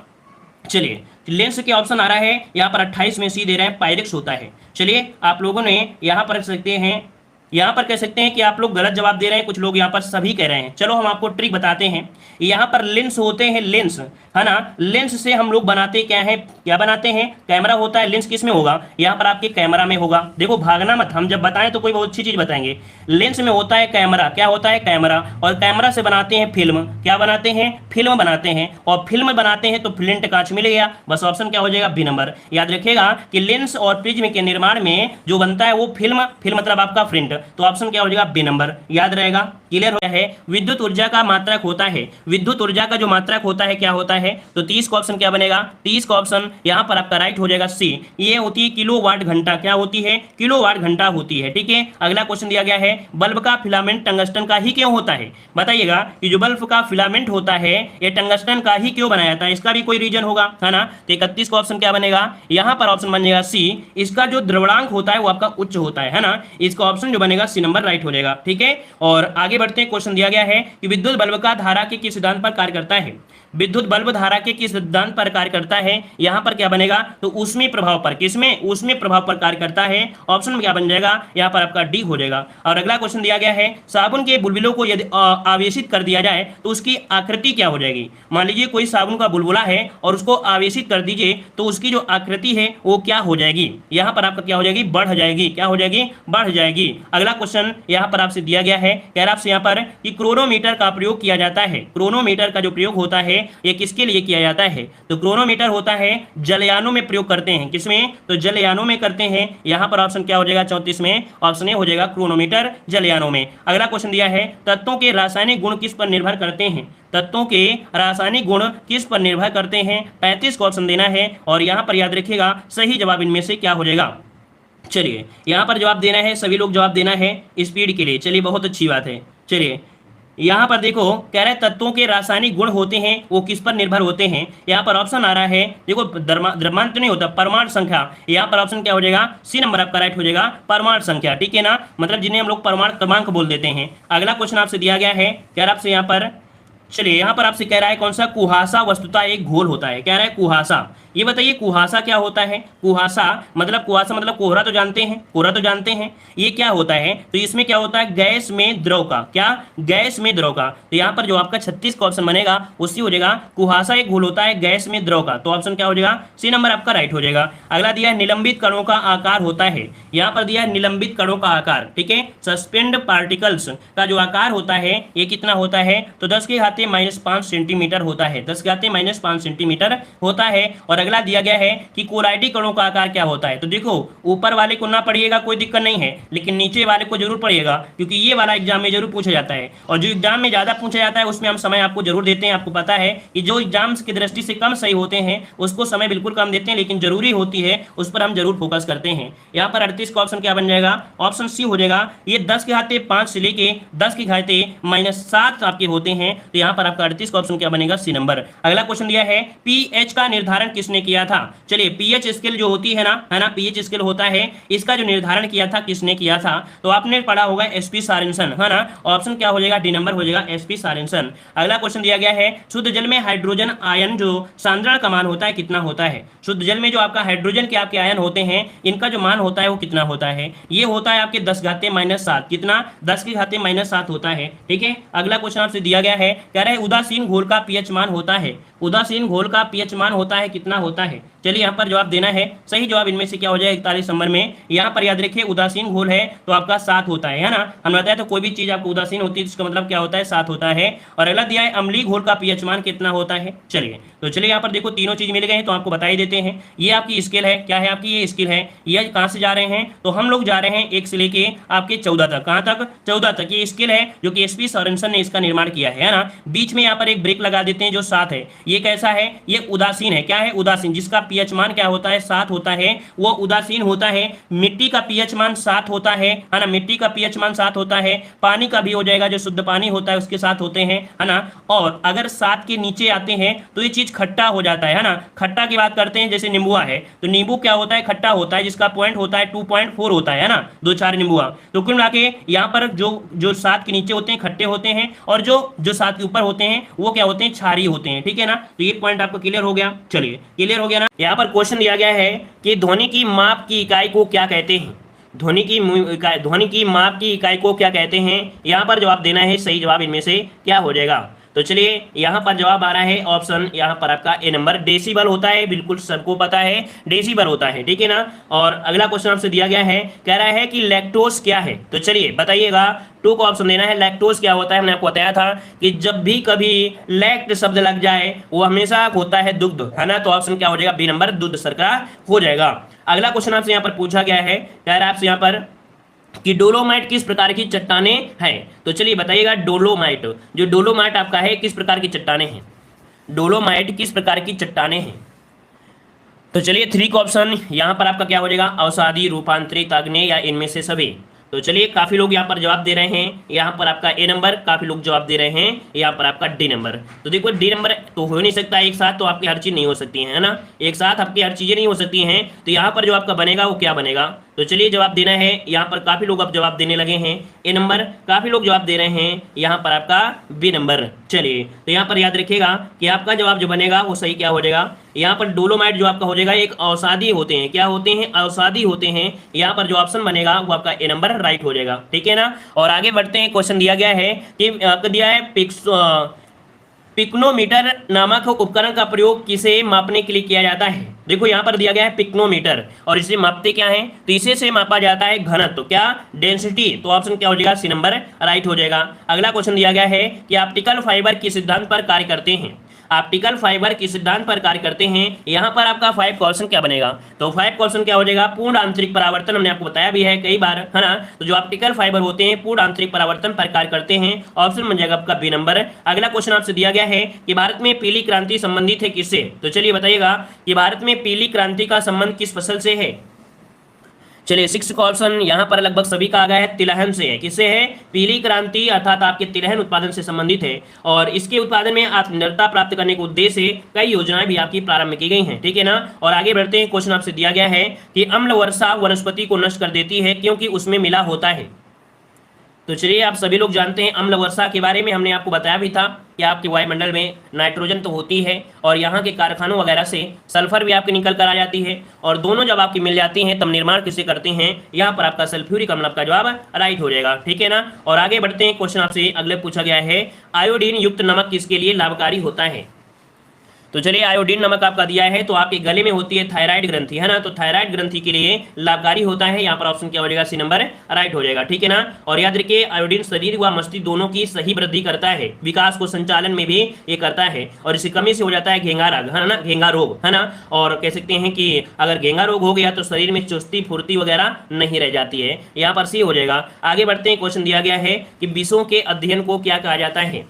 चलिए लेंस के ऑप्शन आ रहा है यहाँ पर 28 में सी दे रहे हैं पायरेक्स होता है। चलिए आप लोगों ने यहाँ पर रख सकते हैं, यहाँ पर कह सकते हैं कि आप लोग गलत जवाब दे रहे हैं, कुछ लोग यहाँ पर सभी कह रहे हैं। चलो हम आपको ट्रिक बताते हैं। यहाँ पर लेंस होते हैं, लेंस, है ना। लेंस से हम लोग बनाते क्या है, क्या बनाते हैं? कैमरा होता है। लेंस किस में होगा? यहाँ पर आपके कैमरा में होगा। देखो भागना मत, हम जब बताएं तो कोई बहुत अच्छी चीज बताएंगे। लेंस में होता है कैमरा। क्या होता है? कैमरा। और कैमरा से बनाते हैं फिल्म। क्या बनाते हैं? फिल्म बनाते हैं। और फिल्म बनाते हैं तो फ्लिंट कांच मिल गया। बस ऑप्शन क्या हो जाएगा? B number. याद रखिएगा कि लेंस और प्रिज्म के निर्माण में जो बनता है वो फिल्म, फिल्म मतलब आपका फ्लिंट। तो ऑप्शन क्या हो जाएगा? B number. याद रहेगा। क्लियर हो गया है। विद्युत ऊर्जा का मात्रक होता है, विद्युत ऊर्जा का जो मात्रक होता है क्या होता है? तो 30 का ऑप्शन क्या बनेगा? 30 का ऑप्शन यहाँ पर आपका राइट हो जाएगा सी। ये होती है किलोवाट घंटा। क्या होती है? किलोवाट घंटा होती है। ठीक है, अगला क्वेश्चन दिया गया है, बल्ब का फिलामेंट टंगस्टन का ही क्यों होता है? बताइएगा कि जो बल्ब का फिलामेंट होता है ये टंगस्टन का ही क्यों बनाया जाता है? इसका भी कोई रीजन होगा, है ना। तो 31 का ऑप्शन क्या बनेगा? यहाँ पर ऑप्शन बन जाएगा सी। इसका जो द्रव्यंक होता है वो आपका उच्च होता है ना। इसका ऑप्शन जो बनेगा सी नंबर राइट हो जाएगा। ठीक है, और आगे बढ़ते हैं। क्वेश्चन दिया गया है कि विद्युत बल्ब का धारा के किस सिद्धांत पर कार्य करता है। विद्युत बल्ब धारा के किस सिद्धांत पर कार्य करता है, यहां पर क्या बनेगा, तो ऊष्मीय प्रभाव पर। किसमें, ऊष्मीय प्रभाव पर कार्य करता है। ऑप्शन में क्या बन जाएगा, यहां पर आपका डी हो जाएगा। और अगला क्वेश्चन दिया गया है, साबुन के बुलबुलों को यदि आवेशित कर दिया जाए तो उसकी आकृति क्या हो जाएगी। मान लीजिए कोई साबुन का बुलबुला है और उसको आवेशित कर दीजिए तो उसकी जो आकृति है वो क्या हो जाएगी, यहां पर आपका क्या हो जाएगी, बढ़ जाएगी। क्या हो जाएगी, बढ़ जाएगी। अगला क्वेश्चन यहां पर आपसे दिया गया है, कह रहा आपसे यहां पर कि क्रोनोमीटर का प्रयोग किया जाता है। क्रोनोमीटर का जो प्रयोग होता है ये किसके लिए किया जाता है, तो क्रोनोमीटर होता है जलयानों में प्रयोग करते हैं। किसमें, तो जलयानों में करते हैं। यहां पर ऑप्शन क्या हो जाएगा, 34 में ऑप्शन ए हो जाएगा, क्रोनोमीटर जलयानों में। अगला क्वेश्चन दिया है, तत्वों के रासायनिक गुण किस पर निर्भर करते हैं। तत्वों के रासायनिक गुण किस पर निर्भर करते हैं, 35 को ऑप्शन देना है। और यहां पर याद रखिएगा सही जवाब इनमें से क्या हो जाएगा। चलिए यहां पर जवाब देना है, सभी लोग जवाब देना है स्पीड के लिए। चलिए बहुत अच्छी बात है। चलिए यहां पर देखो, कह रहे हैं तत्वों के रासायनिक गुण होते हैं वो किस पर निर्भर होते हैं। यहां पर ऑप्शन आ रहा है, देखो द्रव्यमान तो नहीं होता, परमाणु संख्या। यहां पर ऑप्शन क्या हो जाएगा, सी नंबर आपका राइट हो जाएगा, परमाणु संख्या। ठीक है ना, मतलब जिन्हें हम लोग परमाणु क्रमांक बोल देते हैं। अगला क्वेश्चन आपसे दिया गया है, कह रहा आपसे यहां पर, चलिए यहां पर आपसे कह रहा है कौन सा, कुहासा वस्तुतः एक घोल होता है। कह रहा है कुहासा, ये बताइए कुहासा क्या होता है। कुहासा मतलब कोहरा तो जानते हैं, कोहरा तो जानते हैं। ये क्या होता है, तो इसमें क्या होता है, गैस में द्रव का, क्या, गैस में द्रव का। तो यहाँ पर जो आपका 36 का ऑप्शन बनेगा उसी हो जाएगा, कुहासा एक घोल होता है गैस में द्रव का। तो ऑप्शन क्या हो जाएगा, सी नंबर आपका राइट हो जाएगा। अगला दिया है, निलंबित कणों का आकार होता है। यहाँ पर दिया है निलंबित कणों का आकार। ठीक है, सस्पेंड पार्टिकल्स का जो आकार होता है ये कितना होता है, तो 10⁻⁵ सेंटीमीटर होता है। 10⁻⁵ सेंटीमीटर होता है। और अगला दिया गया है कि कोलाइडी कणों का आकार क्या होता है। तो देखो ऊपर वाले को ना पढ़िएगा कोई दिक्कत नहीं है, लेकिन नीचे वाले को जरूर पढ़िएगा, क्योंकि ये वाला एग्जाम में जरूर पूछा जाता है। और जो एग्जाम में ज्यादा पूछा जाता है उसमें हम समय आपको जरूर देते हैं। आपको पता है कि जो एग्जाम्स की दृष्टि से कम सही होते हैं उसको समय बिल्कुल कम देते हैं, लेकिन जरूरी होती है उस पर हम जरूर फोकस करते हैं। यहाँ पर 38 का ऑप्शन क्या बन जाएगा, ऑप्शन सी हो जाएगा। ये 10⁻5 से लेके 10⁻⁻7 आपके होते हैं। तो यहाँ पर आपका 38 का ऑप्शन क्या बनेगा, सी नंबर। अगला क्वेश्चन दिया है, पीएच का निर्धारण किसने किया था। चलिए पीएच स्केल जो होती है ना, पीएच स्केल होता है, इसका जो निर्धारण किया था किसने किया था, तो आपने पढ़ा होगा एसपी सारिन्सन, है ना। ऑप्शन क्या हो जाएगा, डी नंबर हो जाएगा, एसपी सारिन्सन। अगला क्वेश्चन दिया गया है, शुद्ध जल में हाइड्रोजन आयन जो सांद्रण का मान होता है कितना होता है। शुद्ध जल में जो आपका हाइड्रोजन के आपके आयन होते हैं इनका जो मान होता है वो कितना होता है, ये होता है आपके 10⁻⁻7। कितना, 10⁻⁻7 होता है। ठीक है, अगला क्वेश्चन आपसे दिया गया है, कह रहा है उदासीन घोल का पीएच मान होता है। उदासीन घोल का पीएच मान होता है कितना होता है। चलिए यहाँ पर जवाब देना है, सही जवाब इनमें से क्या हो जाएगा, 41 नंबर में। यहाँ पर याद रखिए उदासीन घोल है तो आपका 7 होता है ना। हमने बताया तो कोई भी चीज आपको उदासीन होती है इसका मतलब क्या होता है, 7 होता है। और अगला दिया है अम्लीय घोल का पीएच मान कितना होता है। चलिए तो चलिए यहाँ पर देखो तीनों चीज मिल गए हैं तो आपको बता ही देते हैं। ये आपकी स्केल है, क्या है आपकी, ये स्केल है। ये कहाँ से जा रहे हैं, तो हम लोग जा रहे हैं 1 से लेके आपके 14 तक। कहाँ तक, 14 तक। ये स्केल है जो कि एसपी सोरेनसन ने इसका निर्माण किया है ना। बीच में यहाँ पर एक ब्रेक लगा देते हैं जो 7 है। ये कैसा है, ये उदासीन है। क्या है, उदासीन, जिसका पीएच मान क्या होता है, 7 होता है, वो उदासीन होता है। मिट्टी का पीएच मान 7 होता है ना। मिट्टी का पीएच मान 7 होता है। पानी का भी हो जाएगा, जो शुद्ध पानी होता है उसके साथ होते हैं, है ना। और अगर 7 के नीचे आते हैं तो ये चीज खट्टा हो जाता है ना। खट्टा की बात करते हैं, जैसे नींबुआ है तो नींबू क्या होता है, खट्टा होता है, जिसका पॉइंट होता है 2.4 होता है ना, 2-4 नींबुआ। तो कुल मिला के यहाँ पर जो 7 के नीचे होते हैं खट्टे होते हैं, और जो 7 के ऊपर होते हैं वो क्या होते हैं, क्षारीय होते हैं। ठीक है ना, तो ये पॉइंट आपको क्लियर हो गया। चलिए क्लियर हो गया ना। यहाँ पर क्वेश्चन दिया गया है कि ध्वनि की माप की इकाई को क्या कहते हैं। ध्वनि की माप की इकाई को क्या कहते हैं, यहाँ पर जवाब देना है। सही जवाब इनमें से क्या हो जाएगा, तो चलिए यहाँ पर जवाब आ रहा है ऑप्शन, यहाँ पर आपका ए नंबर, डेसिबल होता है। बिल्कुल सबको पता है डेसिबल होता है। ठीक है ना। और अगला क्वेश्चन आपसे दिया गया है, कह रहा है कि लैक्टोज क्या है। तो चलिए बताइएगा, 2 का ऑप्शन देना है। लैक्टोज क्या होता है, हमने आपको बताया था कि जब भी कभी लैक्ट शब्द लग जाए वो हमेशा होता है दुग्ध, है ना। तो ऑप्शन क्या हो जाएगा, बी नंबर, दूध शर्करा हो जाएगा। अगला क्वेश्चन आपसे यहाँ पर पूछा गया है, कह रहा है आपसे यहाँ पर कि डोलोमाइट किस प्रकार की चट्टानें हैं। तो चलिए बताइएगा, डोलोमाइट, जो डोलोमाइट आपका है किस प्रकार की चट्टानें हैं। डोलोमाइट किस प्रकार की चट्टानें हैं। तो चलिए 3 का ऑप्शन यहाँ पर आपका क्या हो जाएगा, अवसादी, रूपांतरित, आग्नेय या इनमें से सभी। तो चलिए काफी लोग यहाँ पर जवाब दे रहे हैं, यहाँ पर आपका ए नंबर, काफी लोग जवाब दे रहे हैं यहाँ पर आपका डी नंबर। तो देखो डी नंबर तो हो नहीं सकता एक साथ, तो आपकी हर चीज नहीं हो सकती है ना, एक साथ आपकी हर चीजें नहीं हो सकती हैं। तो यहाँ पर जो आपका बनेगा वो क्या बनेगा, तो चलिए जवाब देना है। यहाँ पर काफी लोग अब जवाब देने लगे हैं ए नंबर, काफी लोग जवाब दे रहे हैं यहाँ पर आपका बी नंबर। चलिए तो यहाँ पर याद रखिएगा कि आपका जवाब जो बनेगा वो सही क्या हो जाएगा, यहाँ पर डोलोमाइट जो आपका हो जाएगा एक औषधि होते हैं, क्या होते हैं, औषधि होते हैं। यहाँ पर जो ऑप्शन बनेगा वो आपका ए नंबर राइट हो जाएगा, ठीक है ना। और आगे बढ़ते हैं, क्वेश्चन दिया गया है कि आपको दिया है पिक्नोमीटर नामक उपकरण का प्रयोग किसे मापने के लिए किया जाता है। देखो यहाँ पर दिया गया है पिक्नोमीटर, और इसे मापते क्या है, तो इसे से मापा जाता है घनत्व, तो क्या डेंसिटी, तो ऑप्शन क्या हो जाएगा सी नंबर राइट हो जाएगा। अगला क्वेश्चन दिया गया है कि ऑप्टिकल फाइबर किस सिद्धांत पर कार्य करते हैं। ऑप्टिकल फाइबर किस सिद्धांत पर कार्य करते हैं, यहाँ पर आपका 5 क्वेश्चन क्या बनेगा, तो 5 क्वेश्चन क्या हो जाएगा, पूर्ण आंतरिक परावर्तन, हमने आपको बताया भी है कई बार, है ना। तो जो ऑप्टिकल फाइबर होते हैं पूर्ण आंतरिक परावर्तन पर कार्य करते हैं, ऑप्शन बन जाएगा आपका बी नंबर। अगला क्वेश्चन आपसे दिया गया है कि भारत में पीली क्रांति संबंधित है किससे, तो चलिए बताइएगा कि भारत में पीली क्रांति का संबंध किस फसल से है। चलिए 6 क्वेश्चन यहाँ पर लगभग सभी का आ गया है, तिलहन से है, किससे है, पीली क्रांति अर्थात आपके तिलहन उत्पादन से संबंधित है। और इसके उत्पादन में आत्मनिर्भरता प्राप्त करने के उद्देश्य से कई योजनाएं भी आपकी प्रारंभ की गई हैं, ठीक है ना। और आगे बढ़ते हैं, क्वेश्चन आपसे दिया गया है कि अम्ल वर्षा वनस्पति को नष्ट कर देती है क्योंकि उसमें मिला होता है। तो चलिए आप सभी लोग जानते हैं अम्ल वर्षा के बारे में, हमने आपको बताया भी था कि आपके वायुमंडल में नाइट्रोजन तो होती है और यहाँ के कारखानों वगैरह से सल्फर भी आपके निकल कर आ जाती है, और दोनों जब आपकी मिल जाती हैं तब निर्माण किसे करते हैं, यहाँ पर आपका सल्फ्यूरिक अम्ल का जवाब राइट हो जाएगा, ठीक है ना। और आगे बढ़ते हैं, क्वेश्चन आपसे अगले पूछा गया है आयोडीन युक्त नमक किसके लिए लाभकारी होता है। तो चलिए आयोडीन नमक आपका दिया है, तो आपके गले में होती है थायराइड ग्रंथि, है ना, तो थायराइड ग्रंथि के लिए लाभकारी होता है, यहाँ पर ऑप्शन क्या हो जाएगा, सी नंबर राइट हो जाएगा, ठीक है ना। और याद रखिए आयोडीन शरीर व मस्तिष्क दोनों की सही वृद्धि करता है, विकास को संचालन में भी ये करता है, और इसकी कमी से हो जाता है घेंगा रोग, है ना, घेंगा रोग, है ना। और कह सकते हैं कि अगर घेंगा रोग हो गया तो शरीर में चुस्ती फुर्ती वगैरह नहीं रह जाती है, यहाँ पर सी हो जाएगा। आगे बढ़ते हैं, क्वेश्चन दिया गया है कि विषों के अध्ययन को क्या कहा जाता है।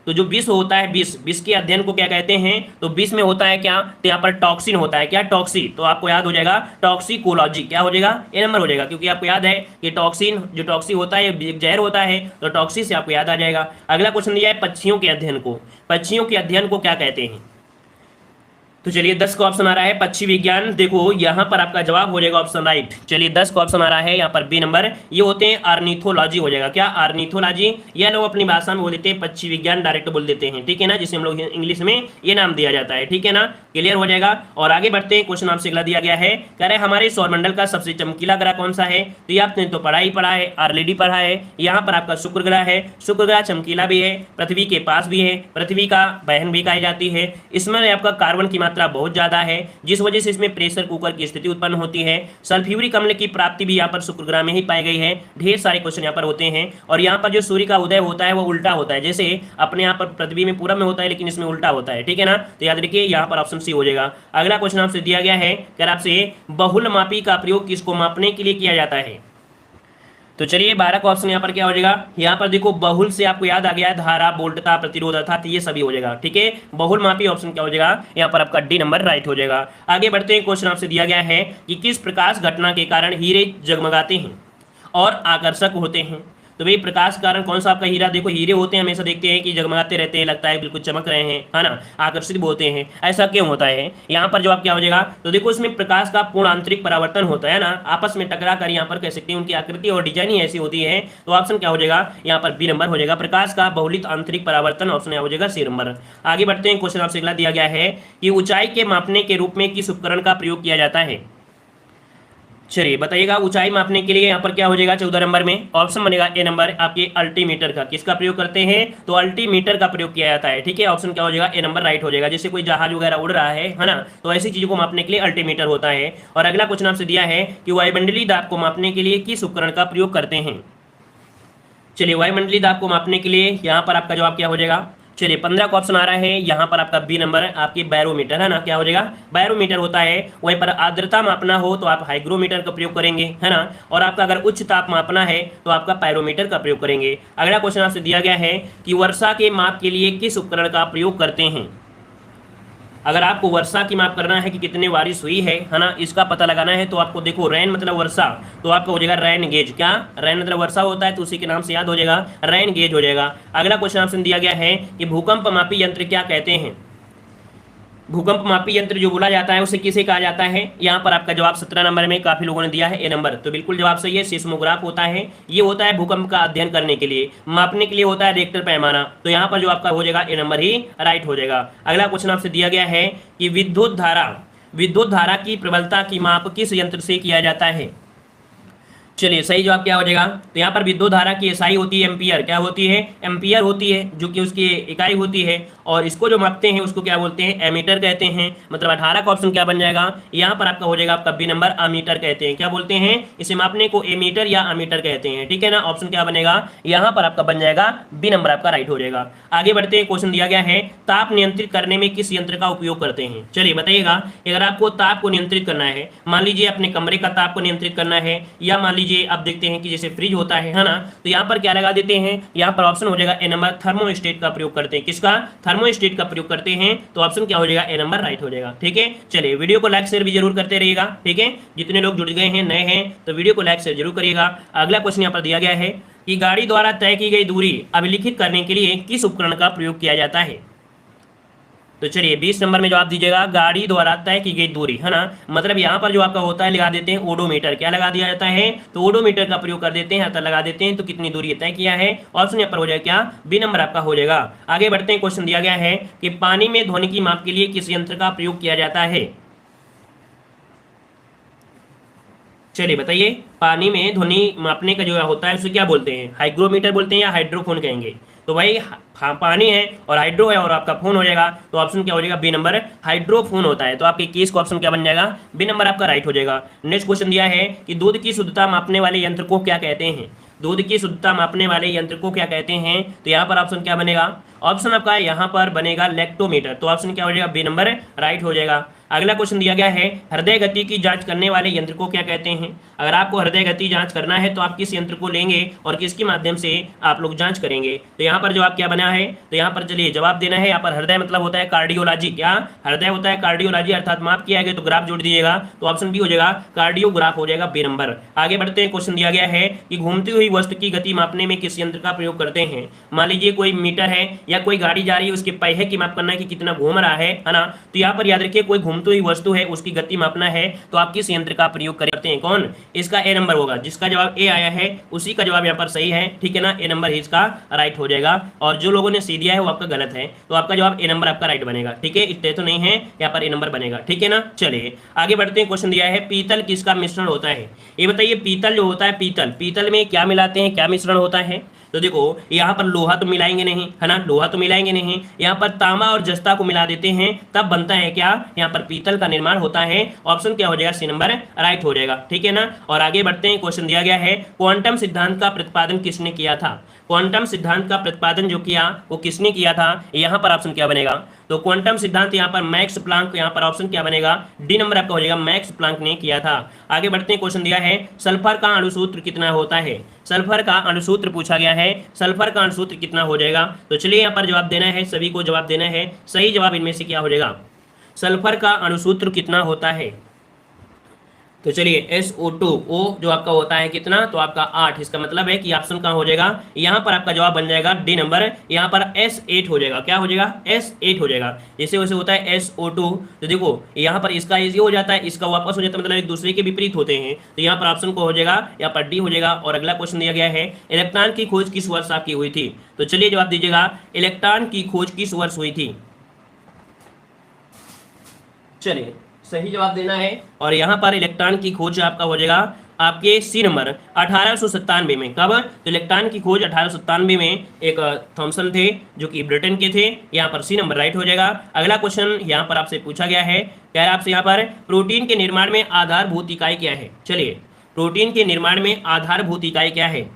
तो जो विष होता है, विष के अध्ययन को क्या कहते हैं, तो विष में होता है क्या, तो यहाँ पर टॉक्सिन होता है, क्या टॉक्सी, तो आपको याद हो जाएगा टॉक्सिकोलॉजी, क्या हो जाएगा, ए नंबर हो जाएगा, क्योंकि आपको याद है कि टॉक्सिन जो टॉक्सी होता है एक जहर होता है, तो टॉक्सी से आपको याद आ जाएगा। अगला क्वेश्चन दिया है पक्षियों के अध्ययन को, पक्षियों के अध्ययन को क्या कहते हैं। तो चलिए 10 का ऑप्शन आ रहा है पक्षी विज्ञान, देखो यहाँ पर आपका जवाब हो जाएगा ऑप्शन राइट। चलिए 10 का ऑप्शन आ रहा है यहाँ पर बी नंबर, ये होते हैं ऑर्निथोलॉजी हो जाएगा, क्या ऑर्निथोलॉजी, यह लोग अपनी भाषा में बोल देते हैं पक्षी विज्ञान, डायरेक्ट बोल देते हैं, ठीक है ना, जिसे हम लोग इंग्लिश में ये नाम दिया जाता है, ठीक है ना, क्लियर हो जाएगा। और आगे बढ़ते हैं, क्वेश्चन आपसे अगला दिया गया है, कह रहे हमारे सौरमंडल का सबसे चमकीला ग्रह कौन सा है, तो ये आपने तो पढ़ा ही पढ़ा है, ऑलरेडी पढ़ा है, यहाँ पर आपका शुक्र ग्रह है, शुक्र ग्रह चमकीला भी है, पृथ्वी के पास भी है, पृथ्वी का बहन भी कही जाती है, इसमें आपका कार्बन की मात्रा बहुत ज्यादा है, जिस वजह से इसमें प्रेशर कुकर की स्थिति उत्पन्न होती है, सल्फ्यूरिक अम्ल की प्राप्ति भी यहाँ पर शुक्र ग्रह में ही पाई गई है। ढेर सारे क्वेश्चन यहाँ पर होते हैं, और यहाँ पर जो सूर्य का उदय होता है वो उल्टा होता है, जैसे अपने यहाँ पर पृथ्वी में पूरब में होता है लेकिन इसमें उल्टा होता है, ठीक है ना, तो याद रखिए यहाँ पर ऑप्शन सी हो जाएगा। अगला क्वेश्चन आपसे दिया गया है, अगर आपसे बहुलमापी का प्रयोग किसको मापने के लिए किया जाता है। तो चलिए 12 का ऑप्शन यहाँ पर क्या हो जाएगा, यहाँ पर देखो बहुल से आपको याद आ गया है धारा, वोल्टता, प्रतिरोध अर्थात ये सभी हो जाएगा, ठीक है, बहुल मापी ऑप्शन क्या हो जाएगा, यहाँ पर आपका डी नंबर राइट हो जाएगा। आगे बढ़ते हैं, क्वेश्चन आपसे दिया गया है कि किस प्रकाश घटना के कारण हीरे जगमगाते हैं और आकर्षक होते हैं। तो भाई प्रकाश के कारण कौन सा आपका हीरा, देखो हीरे होते हैं हमेशा देखते हैं कि जगमगाते रहते हैं, लगता है बिल्कुल चमक रहे हैं, है ना, आकर्षित भी होते हैं, ऐसा क्यों होता है। यहाँ पर जवाब क्या हो जाएगा, तो देखो इसमें प्रकाश का पूर्ण आंतरिक परावर्तन होता है ना, आपस में टकरा कर यहाँ पर कह सकते हैं उनकी आकृति और डिजाइन ही ऐसी होती है, तो ऑप्शन क्या हो जाएगा, यहाँ पर बी नंबर हो जाएगा, प्रकाश का बहुलित आंतरिक परावर्तन, ऑप्शन हो जाएगा सी नंबर। आगे बढ़ते हैं, क्वेश्चन आपसे अगला दिया गया है कि ऊंचाई के मापने के रूप में किस उपकरण का प्रयोग किया जाता है। चलिए बताइएगा ऊंचाई मापने के लिए यहाँ पर क्या हो जाएगा, 14 नंबर में ऑप्शन बनेगा ए नंबर, आपके अल्टीमीटर का, किसका प्रयोग करते हैं, तो अल्टीमीटर का प्रयोग किया जाता है, ठीक है, ऑप्शन क्या हो जाएगा, ए नंबर राइट हो जाएगा। जैसे कोई जहाज वगैरह उड़ रहा है ना, तो ऐसी चीजों को मापने के लिए अल्टीमीटर होता है। और अगला क्वेश्चन आपसे दिया है कि वायुमंडलीय दाब को मापने के लिए किस उपकरण का प्रयोग करते हैं। चलिए वायुमंडलीय दाब को मापने के लिए यहाँ पर आपका जवाब क्या हो जाएगा, चलिए 15 का ऑप्शन आ रहा है, यहाँ पर आपका बी नंबर आपकी बैरोमीटर, है ना, क्या हो जाएगा, बैरोमीटर होता है। वहीं पर आर्द्रता मापना हो तो आप हाइग्रोमीटर का प्रयोग करेंगे, है ना, और आपका अगर उच्च ताप मापना है तो आपका पायरोमीटर का प्रयोग करेंगे। अगला क्वेश्चन आपसे दिया गया है कि वर्षा के माप के लिए किस उपकरण का प्रयोग करते हैं। अगर आपको वर्षा की माप करना है कि कितनी बारिश हुई है ना, इसका पता लगाना है, तो आपको देखो रैन मतलब वर्षा, तो आपका हो जाएगा रैन गेज, क्या रैन मतलब वर्षा होता है, तो उसी के नाम से याद हो जाएगा, रैन गेज हो जाएगा। अगला क्वेश्चन ऑप्शन दिया गया है कि भूकंप मापी यंत्र क्या कहते हैं। भूकंप मापी यंत्र जो बोला जाता है उसे किसे कहा जाता है? यहाँ पर आपका जवाब 17 नंबर में काफी लोगों ने दिया है ए नंबर, तो बिल्कुल जवाब सही है। सिस्मोग्राफ होता है, ये होता है भूकंप का अध्ययन करने के लिए, मापने के लिए होता है रिक्टर पैमाना। तो यहाँ पर जो आपका हो जाएगा ए नंबर ही राइट हो जाएगा। अगला क्वेश्चन आपसे दिया गया है कि विद्युत धारा की प्रबलता की माप किस यंत्र से किया जाता है? चलिए सही जवाब क्या हो जाएगा? तो यहाँ पर विद्युत धारा की एसआई होती है एम्पियर, क्या होती है? एम्पियर होती है, जो कि उसकी इकाई होती है। और इसको जो मापते हैं उसको क्या बोलते हैं? एमीटर कहते हैं। मतलब 18 का ऑप्शन क्या बन जाएगा? यहाँ पर आपका हो जाएगा आपका बी नंबर, अमीटर कहते हैं। क्या बोलते हैं? इसे मापने को एमीटर या अमीटर कहते हैं, ठीक है ना। ऑप्शन क्या बनेगा? यहाँ पर आपका बन जाएगा बी नंबर आपका राइट हो जाएगा। आगे बढ़ते हैं, क्वेश्चन दिया गया है ताप नियंत्रित करने में किस यंत्र का उपयोग करते हैं? चलिए बताइएगा, अगर आपको ताप को नियंत्रित करना है, मान लीजिए अपने कमरे का ताप को नियंत्रित करना है, या मान लीजिए आप देखते हैं कि जैसे फ्रिज होता है ना, तो यहाँ पर क्या लगा देते हैं? यहाँ पर ऑप्शन हो जाएगा ए नंबर, थर्मोस्टेट का प्रयोग करते हैं। किसका? थर्मोस्टेट का प्रयोग करते हैं। तो ऑप्शन क्या हो जाएगा? ए नंबर राइट हो जाएगा, ठीक है। चलिए वीडियो को लाइक शेयर भी जरूर करते रहिएगा, ठीक है। जितने लोग जुड़ गए हैं नए हैं तो वीडियो को लाइक शेयर जरूर करिएगा। अगला क्वेश्चन यहाँ पर दिया गया है कि गाड़ी द्वारा तय की गई दूरी अभिलिखित करने के लिए किस उपकरण का प्रयोग किया जाता है? तो चलिए 20 नंबर में जवाब दीजिएगा, गाड़ी द्वारा तय की गई दूरी, है ना। मतलब यहाँ पर जो आपका होता है लगा देते हैं ओडोमीटर। क्या लगा दिया जाता है? तो ओडोमीटर का प्रयोग कर देते हैं, यहाँ तक लगा देते हैं, तो कितनी दूरी तय किया है। ऑप्शन यहाँ पर हो जाएगा क्या? बी नंबर आपका हो जाएगा। आगे बढ़ते हैं, क्वेश्चन दिया गया है कि पानी में ध्वनि की माप के लिए किस यंत्र का प्रयोग किया जाता है? चलिए बताइए, पानी में ध्वनि मापने का जो होता है उसे क्या बोलते हैं? हाइग्रोमीटर बोलते हैं या हाइड्रोफोन कहेंगे? तो भाई हाँ, पानी है और हाइड्रो है और आपका फोन हो जाएगा, तो ऑप्शन क्या हो जाएगा? बी नंबर, हाइड्रोफोन होता है। तो आपके केस का ऑप्शन क्या बन जाएगा? बी नंबर आपका राइट हो जाएगा। नेक्स्ट क्वेश्चन दिया है कि दूध की शुद्धता मापने वाले यंत्र को क्या कहते हैं? दूध की शुद्धता मापने वाले यंत्र को क्या कहते हैं? तो यहाँ पर ऑप्शन क्या बनेगा? ऑप्शन आपका यहाँ पर बनेगा लैक्टोमीटर। तो ऑप्शन क्या हो जाएगा? बी नंबर राइट हो जाएगा। अगला क्वेश्चन दिया गया है हृदय गति की जांच करने वाले यंत्र को क्या कहते हैं? अगर आपको हृदय गति जांच करना है तो आप किस यंत्र को लेंगे और किसके माध्यम से आप लोग जांच करेंगे? तो यहाँ पर जवाब क्या बना है? तो यहाँ पर चलिए जवाब देना है। यहाँ पर हृदय मतलब होता है कार्डियोलॉजी। क्या हृदय होता है? कार्डियोलॉजी, अर्थात माप किया गया तो ग्राफ जोड़ दीजिएगा, तो ऑप्शन बी हो जाएगा, कार्डियोग्राफ हो जाएगा, बी नंबर। आगे बढ़ते हैं, क्वेश्चन दिया गया है कि घूमती हुई वस्तु की गति मापने में किस यंत्र का प्रयोग करते हैं? मान लीजिए कोई मीटर है या कोई गाड़ी जा रही है, उसके पहिए की माप करना है कि कितना घूम रहा है ना। तो यहाँ पर याद रखिए कोई घूमती हुई वस्तु है, उसकी गति मापना है, तो आप किस यंत्र का प्रयोग करते हैं? कौन? इसका ए नंबर होगा। जिसका जवाब ए आया है उसी का जवाब यहाँ पर सही है, ठीक है ना। ए नंबर ही इसका राइट हो जाएगा। और जो लोगों ने सी दिया है वो आपका गलत है, तो आपका जवाब ए नंबर आपका राइट बनेगा, ठीक है। इतने तो नहीं है, यहाँ पर ए नंबर बनेगा, ठीक है ना। चलिए आगे बढ़ते हैं, क्वेश्चन दिया है पीतल किसका मिश्रण होता है? ये बताइए, पीतल जो होता है, पीतल में क्या मिलाते हैं, क्या मिश्रण होता है? तो देखो यहाँ पर लोहा तो मिलाएंगे नहीं, है ना, लोहा तो मिलाएंगे नहीं। यहाँ पर तांबा और जस्ता को मिला देते हैं, तब बनता है क्या? यहाँ पर पीतल का निर्माण होता है। ऑप्शन क्या हो जाएगा? सी नंबर राइट हो जाएगा, ठीक है ना। और आगे बढ़ते हैं, क्वेश्चन दिया गया है क्वांटम सिद्धांत का प्रतिपादन किसने किया था? क्वांटम सिद्धांत का प्रतिपादन जो किया वो किसने किया था? यहाँ पर ऑप्शन क्या बनेगा? तो क्वांटम सिद्धांत यहाँ पर मैक्स प्लांक, यहाँ पर ऑप्शन क्या बनेगा? डी नंबर आपका हो जाएगा, मैक्स प्लांक ने किया था। आगे बढ़ते हैं, क्वेश्चन दिया है सल्फर का अणुसूत्र कितना होता है? सल्फर का अणुसूत्र पूछा गया है, सल्फर का अणुसूत्र कितना हो जाएगा? तो चलिए यहाँ पर जवाब देना है, सभी को जवाब देना है। सही जवाब इनमें से क्या हो जाएगा? सल्फर का अणुसूत्र कितना होता है? तो चलिए SO2 O जो आपका होता है कितना? तो आपका 8। इसका मतलब है कि ऑप्शन कहाँ हो जाएगा? यहाँ पर आपका जवाब बन जाएगा डी नंबर, यहाँ पर S8 हो जाएगा। क्या हो जाएगा? S8 हो जाएगा। जैसे वैसे होता है SO2, तो देखो यहाँ पर इसका ये हो जाता है, इसका वापस हो जाता है, मतलब एक दूसरे के विपरीत होते हैं। तो यहाँ पर ऑप्शन को हो जाएगा, यहाँ पर डी हो जाएगा। और अगला क्वेश्चन दिया गया है इलेक्ट्रॉन की खोज किस वर्ष आपकी हुई थी? तो चलिए जवाब दीजिएगा, इलेक्ट्रॉन की खोज किस वर्ष हुई थी? चलिए सही जवाब देना है। और यहाँ पर इलेक्ट्रॉन की खोज आपका हो जाएगा आपके सी नंबर 1897 में। कब? तो इलेक्ट्रॉन की खोज 1897 में एक थॉमसन थे जो कि ब्रिटेन के थे। यहाँ पर सी नंबर राइट हो जाएगा। अगला क्वेश्चन यहाँ पर आपसे पूछा गया है, क्या है आपसे यहाँ पर प्रोटीन के निर्माण में आधारभूत इकाई क्या है? चलिए प्रोटीन के निर्माण में आधारभूत इकाई क्या है?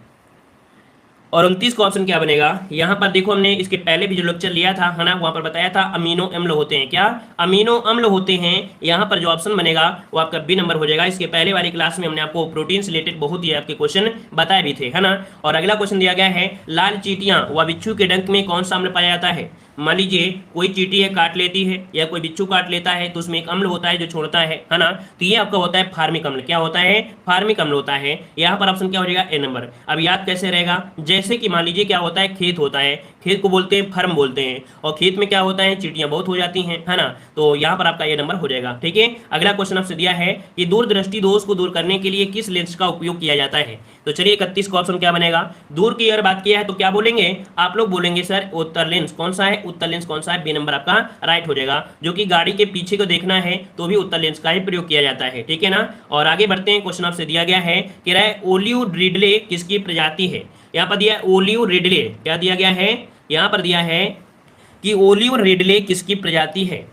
और 29 का ऑप्शन क्या बनेगा? यहाँ पर देखो हमने इसके पहले भी जो लेक्चर लिया था, है ना, वहाँ पर बताया था अमीनो अम्ल होते हैं। क्या? अमीनो अम्ल होते हैं। यहाँ पर जो ऑप्शन बनेगा वो आपका बी नंबर हो जाएगा। इसके पहले वाली क्लास में हमने आपको प्रोटीन से रिलेटेड बहुत ही आपके क्वेश्चन बताए भी थे, है ना। और अगला क्वेश्चन दिया गया है लाल चींटियां व बिच्छू के डंक में कौन सा अम्ल पाया जाता है? मान लीजिए कोई चींटी है काट लेती है या कोई बिच्छू काट लेता है तो उसमें एक अम्ल होता है जो छोड़ता है ना, तो ये आपका होता है फार्मिक अम्ल। क्या होता है? फार्मिक अम्ल होता है। यहाँ पर ऑप्शन क्या हो जाएगा? ए नंबर। अब याद कैसे रहेगा? जैसे कि मान लीजिए क्या होता है, खेत होता है, खेत को बोलते हैं फर्म बोलते हैं, और खेत में क्या होता है, चींटियां बहुत हो जाती हैं, है ना, तो यहाँ पर आपका ये नंबर हो जाएगा। ठीक है, अगला क्वेश्चन आपसे दिया है कि दूरदृष्टि दोष को दूर करने के लिए किस लेंस का उपयोग किया जाता है। तो चलिए 31 का ऑप्शन क्या बनेगा? दूर की अगर बात किया है तो क्या बोलेंगे आप लोग? बोलेंगे सर उत्तर लेंस। कौन सा है? उत्तर लेंस कौन सा है? बी नंबर आपका राइट हो जाएगा। जो कि गाड़ी के पीछे को देखना है तो भी उत्तर लेंस का ही प्रयोग किया जाता है। ठीक है ना, और आगे बढ़ते हैं। क्वेश्चन आपसे दिया गया है कि ओलिव रिडले किसकी प्रजाति है। यहाँ पर दिया ओलिव रिडले, क्या दिया गया है? यहाँ पर दिया है कि ओलिव रिडले किसकी प्रजाति है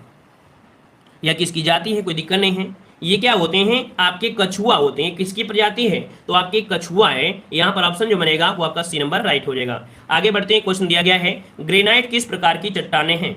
या किसकी जाति है, कोई दिक्कत नहीं है। ये क्या होते हैं? आपके कछुआ होते हैं। किसकी प्रजाति है? तो आपके कछुआ है। यहाँ पर ऑप्शन जो बनेगा वो आपका सी नंबर राइट हो जाएगा। आगे बढ़ते हैं। क्वेश्चन दिया गया है ग्रेनाइट किस प्रकार की चट्टानें हैं।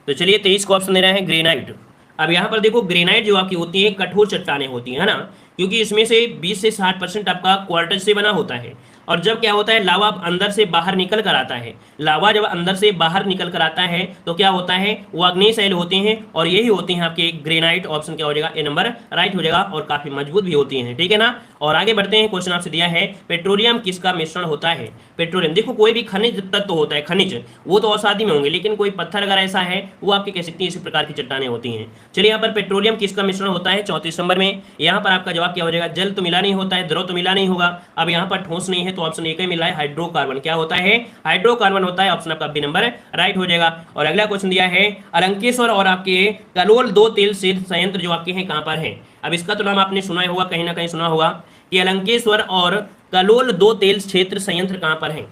तो चलिए 23 को ऑप्शन दे रहा है ग्रेनाइट। अब यहाँ पर देखो ग्रेनाइट जो आपकी होती है कठोर चट्टानें होती है ना, क्योंकि इसमें से 20 से 60% आपका क्वार्टज से बना होता है। और जब क्या होता है, लावा अंदर से बाहर निकल कर आता है, लावा जब अंदर से बाहर निकल कर आता है तो क्या होता है, वो अग्नि शैल होते हैं, और यही होते हैं आपके ग्रेनाइट। ऑप्शन क्या हो जाएगा? ए नंबर राइट हो जाएगा, और काफी मजबूत भी होती हैं। ठीक है ना, और आगे बढ़ते हैं। क्वेश्चन आपसे दिया है पेट्रोलियम किसका मिश्रण होता है। पेट्रोलियम देखो कोई भी खनिज तत्व होता है, खनिज वो तो औषधि में होंगे, लेकिन कोई पत्थर अगर ऐसा है वो आपके कह सकते हैं इसी प्रकार की चट्टानें होती हैं। चलिए यहाँ पर पेट्रोलियम किसका मिश्रण होता है 34 नंबर में। यहाँ पर आपका जवाब क्या हो जाएगा? जल तो मिला नहीं होता है, द्रव तो मिला नहीं होगा। अब यहाँ पर ठोस नहीं है तो ऑप्शन एक ही मिला है, हाइड्रोकार्बन। क्या होता है? हाइड्रोकार्बन होता है। ऑप्शन आपका बी नंबर राइट हो जाएगा। और अगला क्वेश्चन दिया है अलंकेश्वर और आपके कलोल दो तेल संयंत्र जो आपके हैं कहां पर हैं। अब इसका तो नाम आपने सुना ही होगा, कहीं ना कहीं सुना होगा कि अलंकेश्वर और कलोल दो तेल क्षेत्र संयंत्र कहां पर हैं।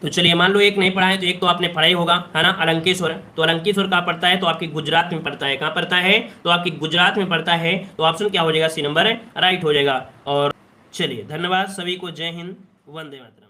तो चलिए मान लो एक नहीं पढ़ा है तो एक तो आपने पढ़ा ही होगा, है ना, अलंकेश्वर। तो अलंकेश्वर कहाँ पड़ता है? तो आपके गुजरात में पड़ता है। कहाँ पड़ता है? तो आपके गुजरात में पड़ता है। तो ऑप्शन क्या हो जाएगा? सी नंबर राइट हो जाएगा। और चलिए धन्यवाद सभी को, जय हिंद, वंदे मातरम।